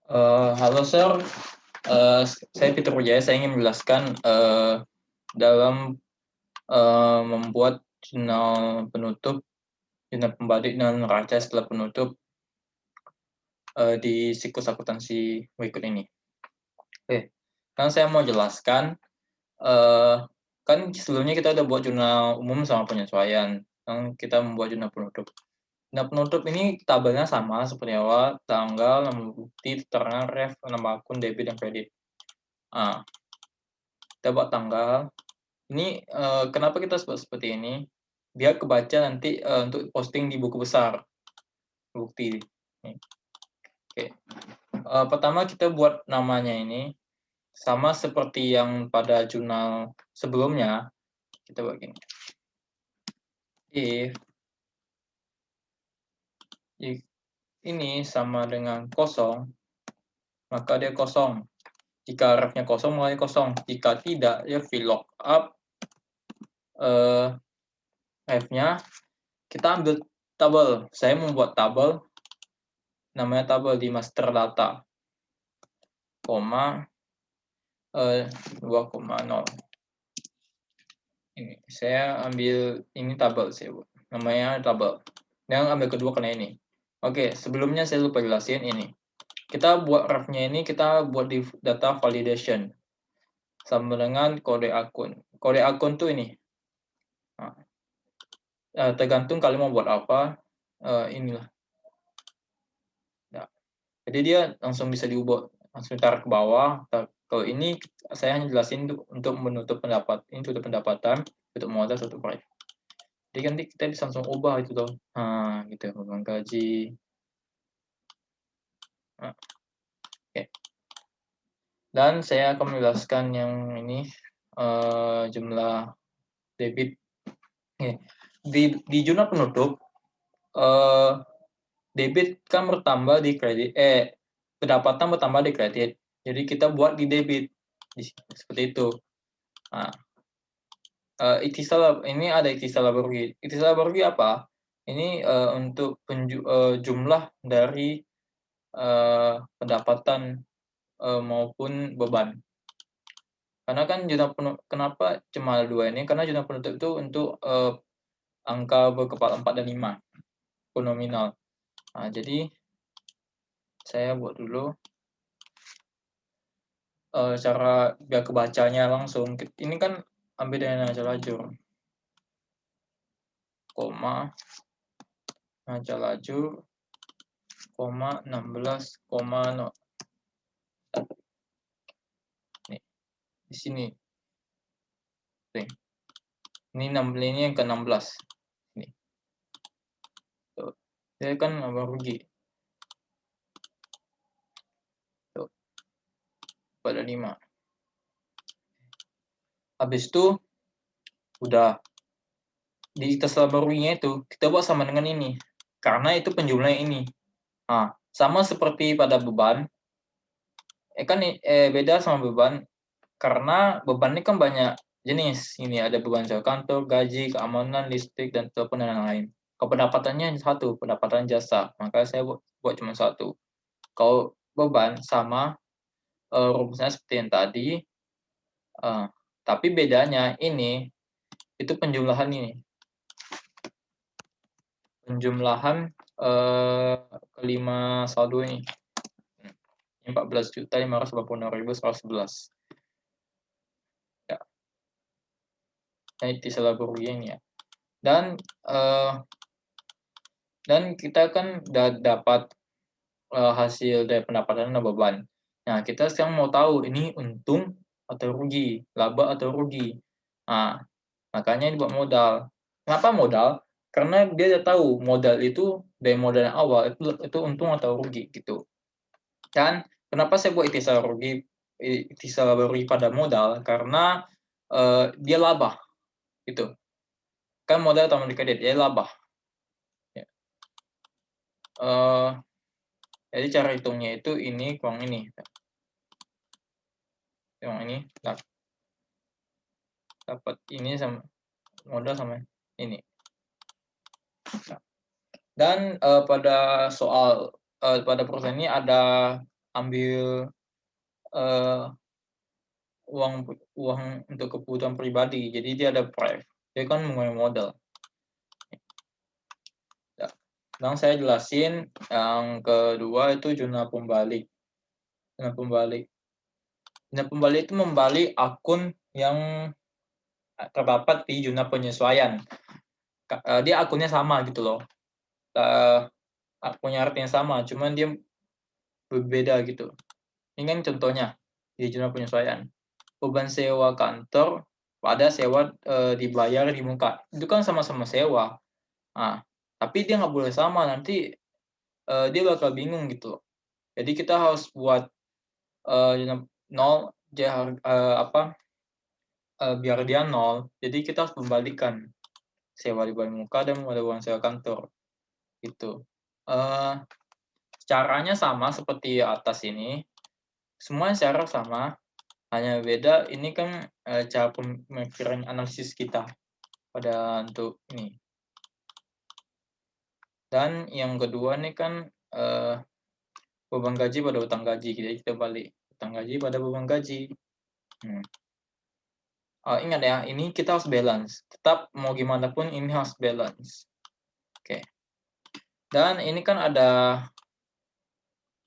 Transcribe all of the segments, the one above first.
Halo Sir, saya Peter Wijaya. Saya ingin menjelaskan dalam membuat jurnal penutup, jurnal pembalik dan neraca setelah penutup di siklus akuntansi berikut ini. Oke, kan saya mau jelaskan, kan sebelumnya kita udah buat jurnal umum sama penyesuaian, yang kita membuat jurnal penutup. Nah, penutup ini tabelnya sama seperti awal, tanggal, nomor bukti, keterangan ref, nama akun, debit, dan kredit. Nah, kita buat tanggal. Ini kenapa kita sebut seperti ini? Biar kebaca nanti untuk posting di buku besar, bukti. Oke. Pertama kita buat namanya ini sama seperti yang pada jurnal sebelumnya. Kita buat gini. If ini sama dengan kosong, maka dia kosong. Jika refnya kosong, maka kosong. Jika tidak, ya VLOOKUP refnya. Kita ambil tabel. Saya membuat tabel, namanya tabel di master data, koma 2,0. Ini saya ambil ini tabel saya buat. Namanya tabel. Yang ambil kedua karena ini. Oke, sebelumnya saya lupa jelasin ini. Kita buat refnya ini, kita buat di data validation sama dengan kode akun. Kode akun tuh ini. Nah, tergantung kalian mau buat apa. Inilah. Nah, jadi dia langsung bisa diubah, langsung taruh ke bawah. Kalau ini saya hanya jelasin untuk menutup pendapat, ini tutup pendapatan, tutup modal, tutup proyek. Jadi nanti kita bisa langsung ubah itu tuh. Nah, gitu, beban gaji. Nah, oke. Dan saya akan menjelaskan yang ini jumlah debit. Di jurnal penutup, debit kan bertambah di kredit, pendapatan bertambah di kredit. Jadi kita buat di debit seperti itu. Nah, ini ada ikhtisar rugi. Ikhtisar rugi apa? Ini untuk jumlah dari pendapatan maupun beban. Karena kan jurnal penutup, kenapa cuma ada dua ini? Karena jurnal penutup itu untuk angka berkepala 4 dan 5, nominal. Nah, jadi saya buat dulu cara biar kebacanya langsung. Ini kan ambil dari neraca lajur, koma neraca lajur, koma 16, nih di sini. Ini yang ke-16. Nih. Tuh. Saya kan nambah rugi. Tuh. Pada 5. Habis itu udah di tes ruginya itu kita buat sama dengan ini. Karena itu penjumlahnya ini. Nah, sama seperti pada beban. Beda sama beban karena beban ini kan banyak jenis. Ini ada beban sewa kantor, gaji, keamanan, listrik, dan telepon dan lain-lain. Kalau pendapatannya satu, pendapatan jasa, maka saya buat cuma satu. Kalau beban sama rumusnya seperti yang tadi, tapi bedanya ini itu penjumlahan ini. Penjumlahan kelima saldo ini. 14.586.111. Ya. Nah, itu salah kerugiannya. Dan kita kan dapat hasil dari pendapatan dan beban. Nah, kita sekarang mau tahu ini untung atau rugi, laba atau rugi. Nah, makanya dibuat modal. Kenapa modal? Karena dia udah tahu modal itu dari modal yang awal itu untung atau rugi gitu. Dan kenapa saya buat ikhtisar rugi pada modal? Karena dia laba gitu. Kan modal tambah kredit, dia laba. Ya. Jadi cara hitungnya itu ini kurang ini. Yang ini dapat ini sama modal sama ini. Dan pada perusahaan ini ada ambil uang untuk kebutuhan pribadi. Jadi dia ada prive. Dia kan mengurangi modal. Ya. Sekarang saya jelasin yang kedua itu jurnal pembalik. Jurnal pembalik. Jurnal pembalik itu membalik akun yang terdapat di jurnal penyesuaian. Dia akunnya sama gitu loh. Punya artinya sama, cuman dia berbeda gitu. Ini kan contohnya di jurnal penyesuaian. Beban sewa kantor pada sewa dibayar di muka. Itu kan sama-sama sewa. Nah, tapi dia nggak boleh sama, nanti dia bakal bingung gitu loh. Jadi kita harus buat nol, biar dia nol. Jadi kita harus membalikkan sewa dibayar muka dan ada uang sewa kantor. Gitu. Caranya sama seperti atas ini. Semua cara sama, hanya beda ini kan cara pemikiran analisis kita pada untuk ini. Dan yang kedua nih kan beban gaji pada utang gaji. Jadi kita balik utang gaji pada beban gaji. Ingat ya, ini kita harus balance. Tetap mau gimana pun ini harus balance. Oke. Dan ini kan ada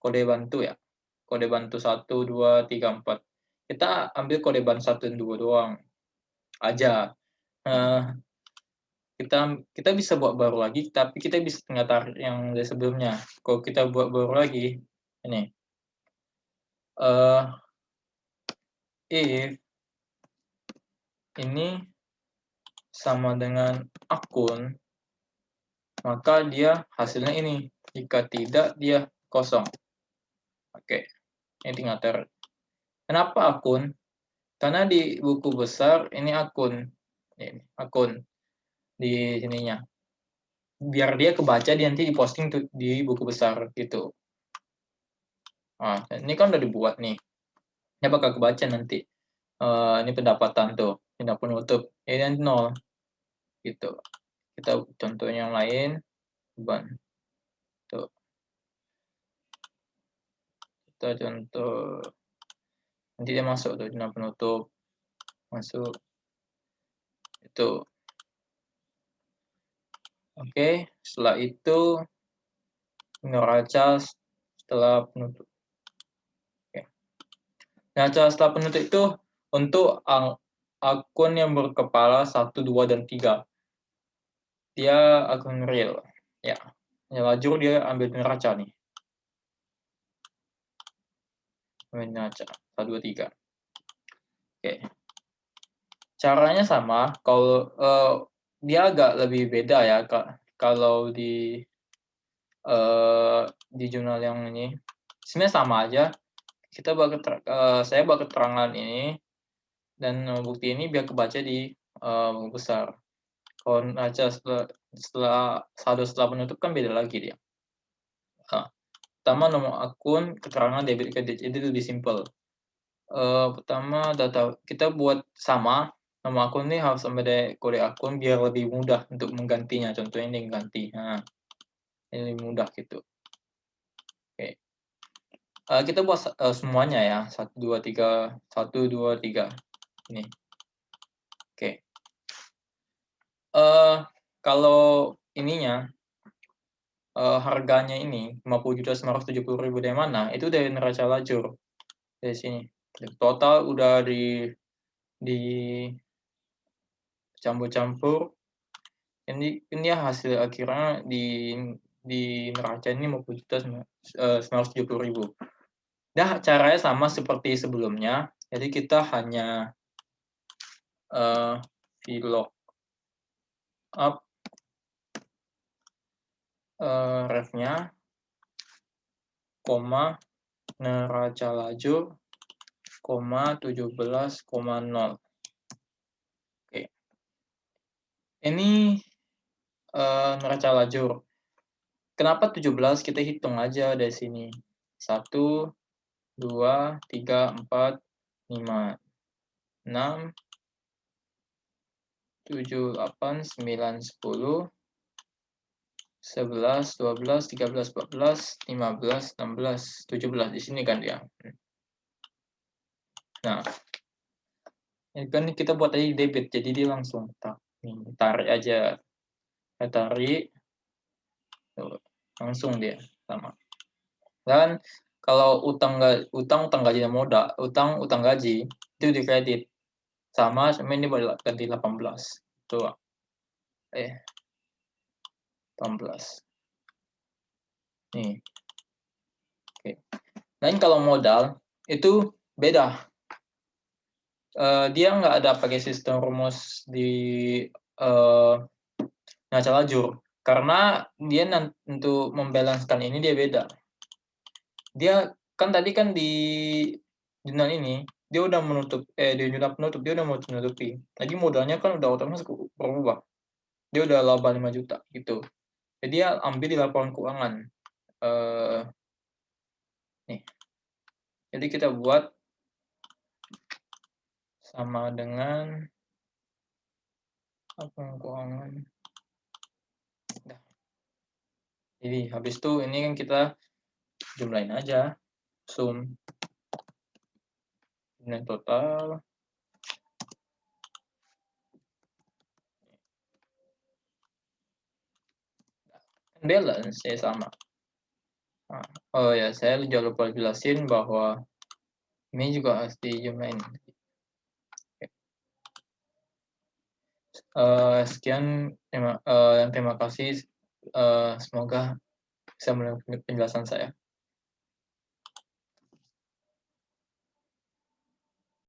kode bantu ya. Kode bantu 1, 2, 3, 4. Kita ambil kode bantu 1 dan 2 doang aja. Kita bisa buat baru lagi, tapi kita bisa tinggal tarik yang dari sebelumnya. Kalau kita buat baru lagi, ini if ini sama dengan akun, maka dia hasilnya ini. Jika tidak, dia kosong. Oke, ini tinggal tarik. Kenapa akun? Karena di buku besar ini akun. Ini akun di sininya. Biar dia kebaca, dia nanti diposting di buku besar gitu. Nah, ini kan udah dibuat nih. Dia bakal kebaca nanti. Ini pendapatan tuh, tindak penutup. Ini 0. Gitu. Kita contoh yang lain. Beban. Tuh. Kita contoh. Nanti dia masuk tuh, tindak penutup. Masuk. Itu. Oke. Setelah itu neraca setelah penutup. Oke. Neraca setelah penutup itu untuk akun yang berkepala 1, 2, dan 3. Dia akun real. Ya. Lajur dia ambil neraca nih. Ambil neraca 1, 2, 3. Oke. Caranya sama. Kalau dia agak lebih beda ya, kalau di jurnal yang ini. Sebenarnya sama aja. Saya buat keterangan ini dan bukti ini biar kebaca di buku besar. Kalau neraca setelah saldo setelah penutup kan beda lagi dia. Pertama nomor akun, keterangan debit kredit, itu lebih simpel. Pertama data kita buat sama, nama akun ini harus sama kode akun biar lebih mudah untuk menggantinya. Contohnya ini ganti. Nah, ini lebih mudah gitu. Oke. Kita buat semuanya ya. 1, 2, 3. 1, 2, 3. Ini. Oke. Kalau ininya harganya ini 50.970.000 dari mana? Itu dari neraca lajur. Dari sini. Total udah di campur-campur. Ini hasil akhirnya di neraca ini 50.970.000. Nah, caranya sama seperti sebelumnya. Jadi kita hanya VLOOKUP ref-nya, koma, neraca lajur, koma 17,0. Oke. Ini neraca lajur. Kenapa 17? Kita hitung aja dari sini. 1, 2, 3, 4, 5, 6, 7, 8, 9, 10, 11, 12, 13, 14, 15, 16, 17. Di sini kan dia. Nah, ini kan kita buat tadi debit, jadi dia langsung tarik aja. Saya tarik, tuh, langsung dia sama. Dan kalau utang gaji dan modal, utang gaji itu di kredit sama ini boleh ganti 18. Tuh. 18. Nih. Oke. Dan kalau modal itu beda. Dia nggak ada pakai sistem rumus di neraca lajur. Karena dia untuk membalanskan ini dia beda. Dia kan tadi kan di jurnal ini dia udah menutup di jurnal penutup dia udah mau menutupi. Tadi modalnya kan udah otomatis berubah. Dia udah laba 5 juta gitu. Jadi dia ambil di laporan keuangan. Nih. Jadi kita buat sama dengan laporan keuangan. Nah. Jadi habis itu ini kan kita jumlahin aja, sum jumlahin total. Balance ya sama. Nah, oh ya, saya jangan lupa jelasin bahwa ini juga harus dijumlahin. Sekian, terima kasih. Semoga bisa mendengar penjelasan saya.